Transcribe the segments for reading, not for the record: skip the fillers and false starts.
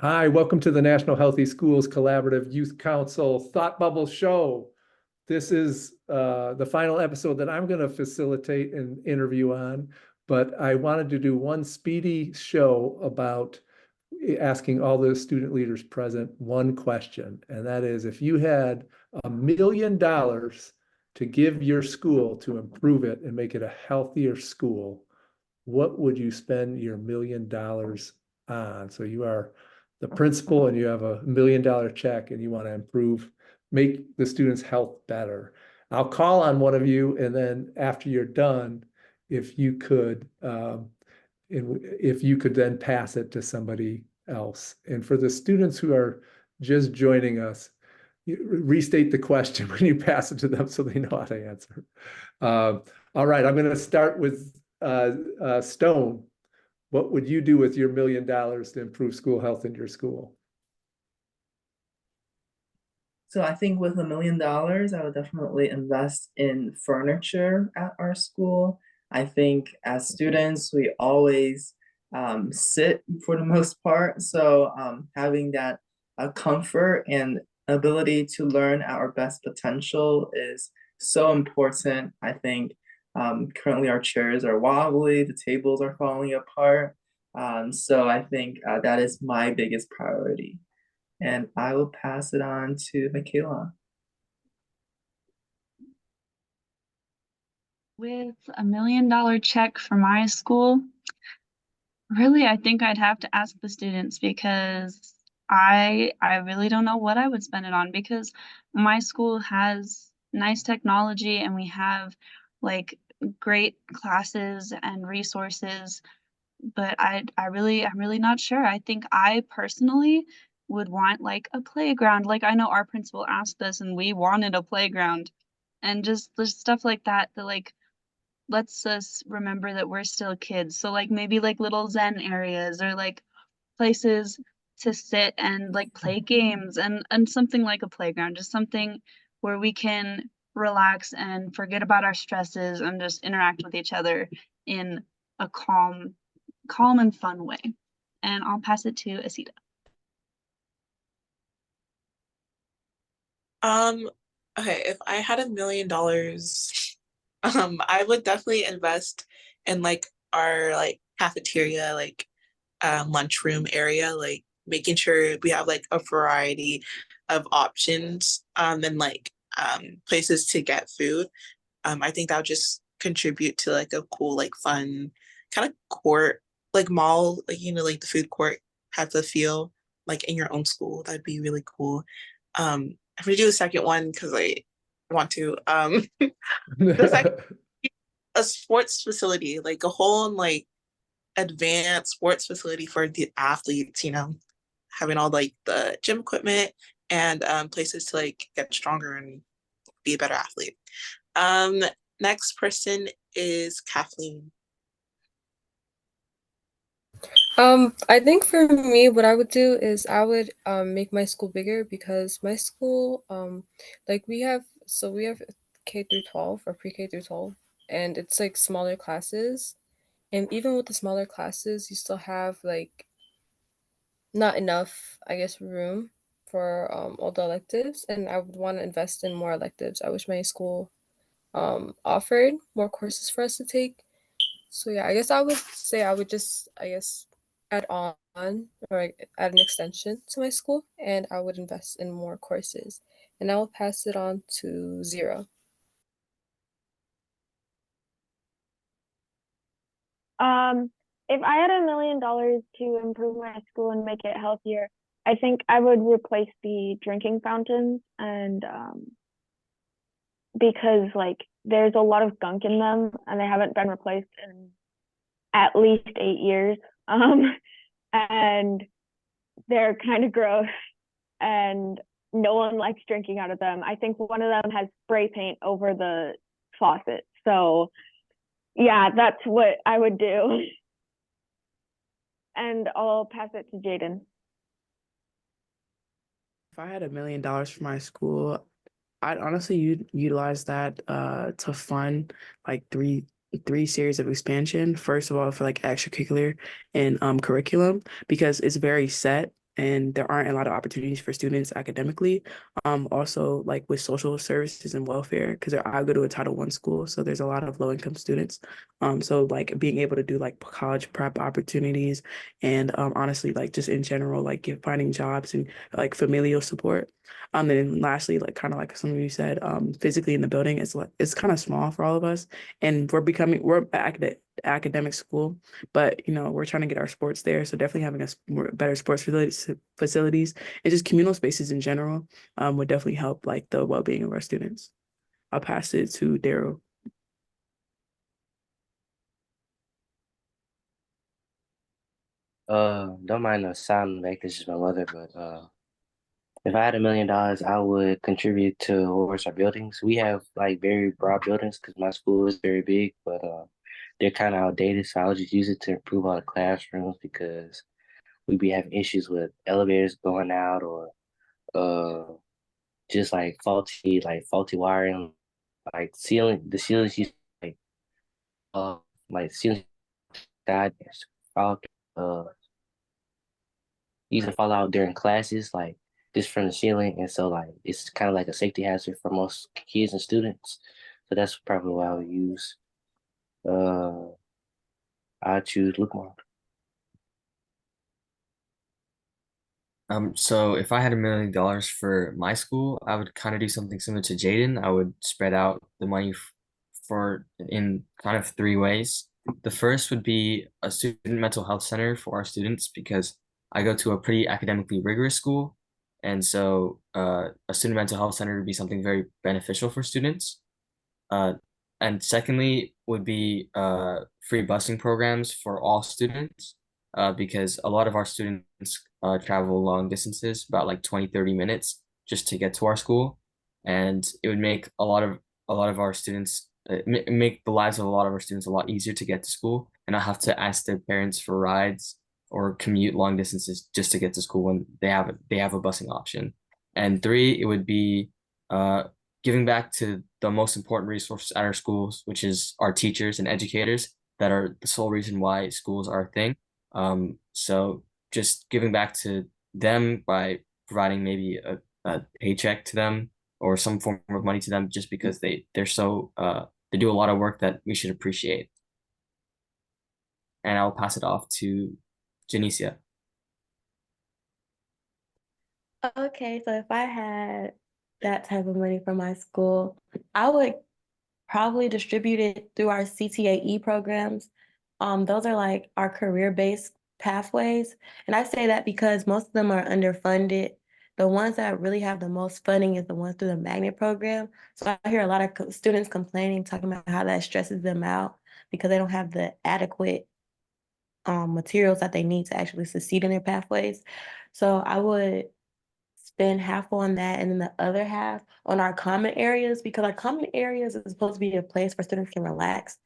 Hi, welcome to the National Healthy Schools Collaborative Youth Council Thought Bubble Show. This is the final episode that I'm going to facilitate an interview on, but I wanted to do one speedy show about asking all the student leaders present one question, and that is if you had $1 million to give your school to improve it and make it a healthier school, what would you spend your $1 million on? So you are the principal and you have $1 million check and you want to improve, make the students' health better. I'll call on one of you, and then after you're done, if you could, if you could then pass it to somebody else. And for the students who are just joining us, restate the question when you pass it to them so they know how to answer. Uh, all right, I'm going to start with Stone. What would you do with your $1 million to improve school health in your school? So I think with $1 million, I would definitely invest in furniture at our school. I think as students, we always sit for the most part. So having that comfort and ability to learn at our best potential is so important. I think currently our chairs are wobbly, the tables are falling apart. So I think that is my biggest priority, and I will pass it on to Michaela. With $1 million check for my school, really, I think I'd have to ask the students because I really don't know what I would spend it on because my school has nice technology and we have like great classes and resources, but I'm really not sure. I think I personally would want like a playground. Like I know our principal asked us and we wanted a playground and just stuff like that that like lets us remember that we're still kids. So like maybe like little zen areas or like places to sit and like play games and something like a playground, just something where we can relax and forget about our stresses and just interact with each other in a calm and fun way. And I'll pass it to Asita. Um, okay, if I had $1 million, I would definitely invest in like our like cafeteria, like lunchroom area, like making sure we have like a variety of options, and like places to get food. I think that would just contribute to like a cool, like fun kind of court, like mall, like like the food court type of feel, like in your own school. That'd be really cool. I'm gonna do the second one because I want to. The second, a sports facility, like a whole like advanced sports facility for the athletes, having all like the gym equipment and places to like get stronger and be a better athlete. Um, Next person is Kathleen. I think for me, what I would do is I would make my school bigger because my school, like we have K through 12 or pre-K through 12, and it's like smaller classes. And even with the smaller classes, you still have like not enough, I guess, room for all the electives. And I would want to invest in more electives. I wish my school offered more courses for us to take. So yeah, I guess I would say I would just add on or like, add an extension to my school, and I would invest in more courses, and I will pass it on to Zero. Um, if I had $1 million to improve my school and make it healthier, I think I would replace the drinking fountains and because like there's a lot of gunk in them and they haven't been replaced in at least 8 years. And they're kind of gross and no one likes drinking out of them. I think one of them has spray paint over the faucet. So yeah, that's what I would do. And I'll pass it to Jaden. If I had $1 million for my school, I'd honestly utilize that to fund like three series of expansion. First of all, for like extracurricular and curriculum because it's very set. and there aren't a lot of opportunities for students academically. Also like with social services and welfare, because I go to a Title I school, so there's a lot of low-income students. So like being able to do like college prep opportunities and honestly like just in general like finding jobs and like familial support. And then lastly, like kind of like some of you said, physically in the building is like it's kind of small for all of us, and we're academic school, but you know we're trying to get our sports there, so definitely having more better sports facilities and just communal spaces in general would definitely help like the well-being of our students. I'll pass it to Daryl. Don't mind the sound like this is my mother, but if I had $1 million, I would contribute towards our buildings. We have like very broad buildings because my school is very big, but they're kind of outdated. So I would just use it to improve all the classrooms because we be having issues with elevators going out or uh just like faulty wiring, like the ceilings used like uh ceilings that fall uh used to fall out during classes, like just from the ceiling, and so like it's kind of like a safety hazard for most kids and students. So that's probably what I would use. Uh, I choose Lookmark. So if I had $1 million for my school, I would kind of do something similar to Jaden. I would spread out the money for in kind of three ways. The first would be a student mental health center for our students because I go to a pretty academically rigorous school, and so a student mental health center would be something very beneficial for students. Uh, and secondly would be free busing programs for all students because a lot of our students travel long distances, about like 20, 30 minutes just to get to our school. And it would make a lot of our students make the lives of a lot of our students a lot easier to get to school and not have to ask their parents for rides or commute long distances just to get to school when they have a busing option. And three, it would be uh, giving back to the most important resource at our schools, which is our teachers and educators that are the sole reason why schools are a thing. So just giving back to them by providing maybe a paycheck to them or some form of money to them just because they do a lot of work that we should appreciate. And I'll pass it off to Janicia. Okay, so if I had that type of money for my school, I would probably distribute it through our CTAE programs. Those are like our career-based pathways. And I say that because most of them are underfunded. The ones that really have the most funding is the ones through the magnet program. So I hear a lot of students complaining, talking about how that stresses them out because they don't have the adequate materials that they need to actually succeed in their pathways. So I would spend half on that and then the other half on our common areas because our common areas is supposed to be a place where students can relax,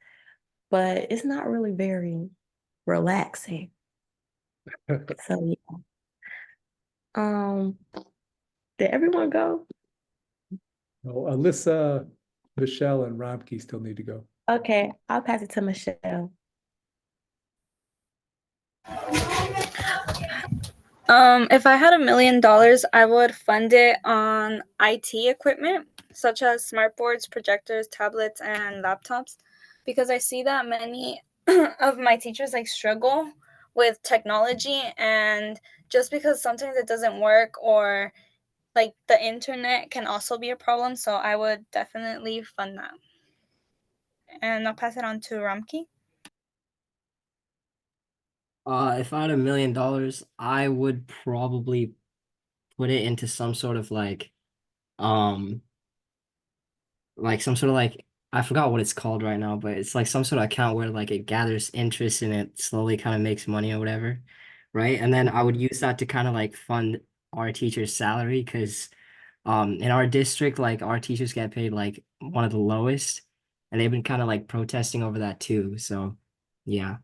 but it's not really very relaxing. So yeah. Did everyone go? Oh, Alyssa, Michelle, and Robke still need to go. Okay, I'll pass it to Michelle. If I had $1 million, I would fund it on IT equipment, such as smart boards, projectors, tablets, and laptops, because I see that many of my teachers like struggle with technology, and just because sometimes it doesn't work or like the internet can also be a problem, so I would definitely fund that. And I'll pass it on to Ramki. If I had $1 million, I would probably put it into some sort of um, some sort of I forgot what it's called right now, but it's like some sort of account where like it gathers interest and it slowly kind of makes money or whatever, right? And then I would use that to kind of like fund our teacher's salary because in our district, like our teachers get paid like one of the lowest, and they've been kind of like protesting over that too. So yeah.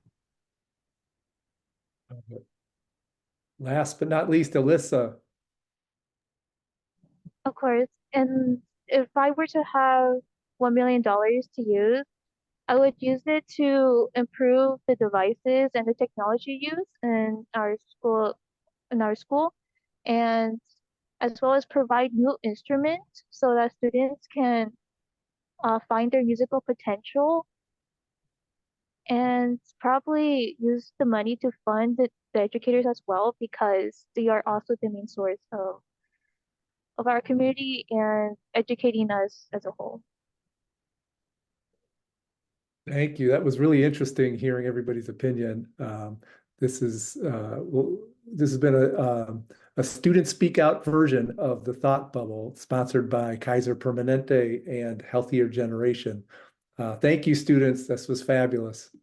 Last but not least, Alyssa. Of course. And if I were to have $1 million to use, I would use it to improve the devices and the technology used in our school and as well as provide new instruments so that students can find their musical potential, and probably use the money to fund the educators as well, because they are also the main source of our community and educating us as a whole. Thank you. That was really interesting hearing everybody's opinion. This has been a student speak out version of the Thought Bubble, sponsored by Kaiser Permanente and Healthier Generation. Thank you, students. This was fabulous.